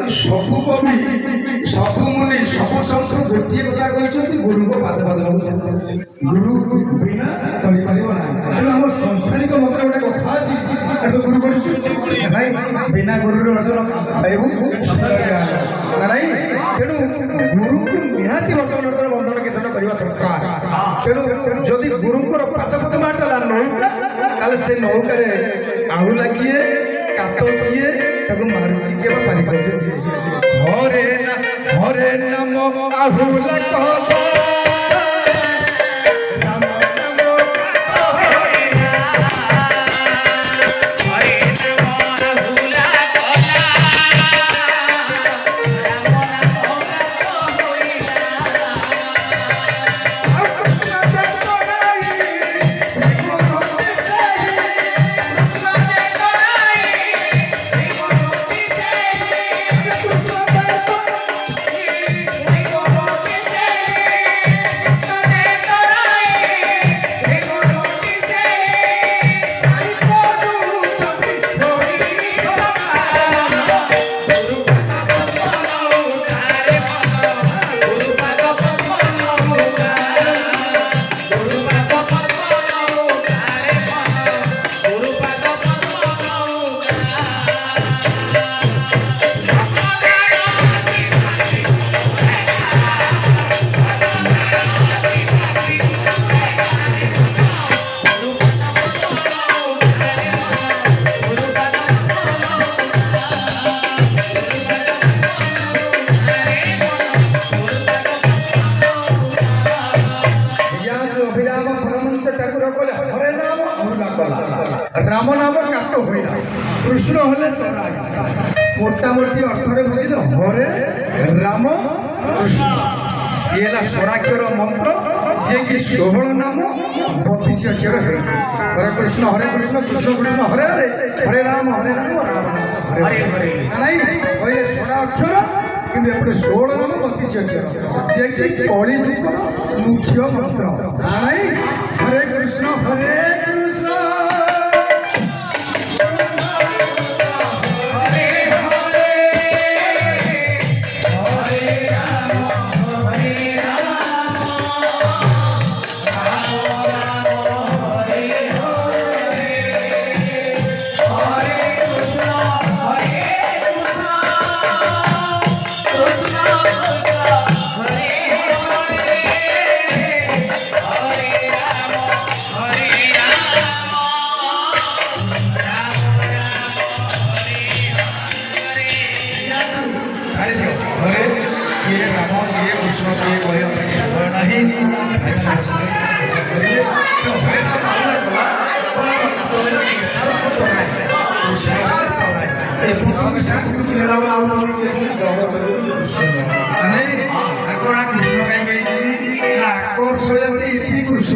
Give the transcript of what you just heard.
सबु कवि सबु मुनि सबु संत गोटे कथा कहते गुरु को पाद पाद गुरु बिना कही पार ना तेणु आम संसारिक मत गोटे कथा अच्छी गुरु कर बिना गुरु पाइबू नाई तेणु गुरु को निहाती बर्तमान बंधन कीर्तन करने दरकार तेणु जदि गुरु पाद पद मारला नौका ताले से नौकार आहुला किए कात किए मारुति के पानी कर हरे नम आहुला कहला राम नाम काट हो कृष्ण हले मोटामोटी अर्थरे बुझे हरे राम कृष्ण ये षोड़ाक्षर मंत्र जी कि 16 नाम 32 अक्षर हरे कृष्ण कृष्ण कृष्ण हरे हरे हरे राम राम हरे हरे नहीं कहले 16 अक्षर कि 16 नाम 32 अक्षर जी कि कली मुख्य मंत्र नहीं हरे कृष्ण कृष्ण के कह समय नहीं कृष्ण कहीं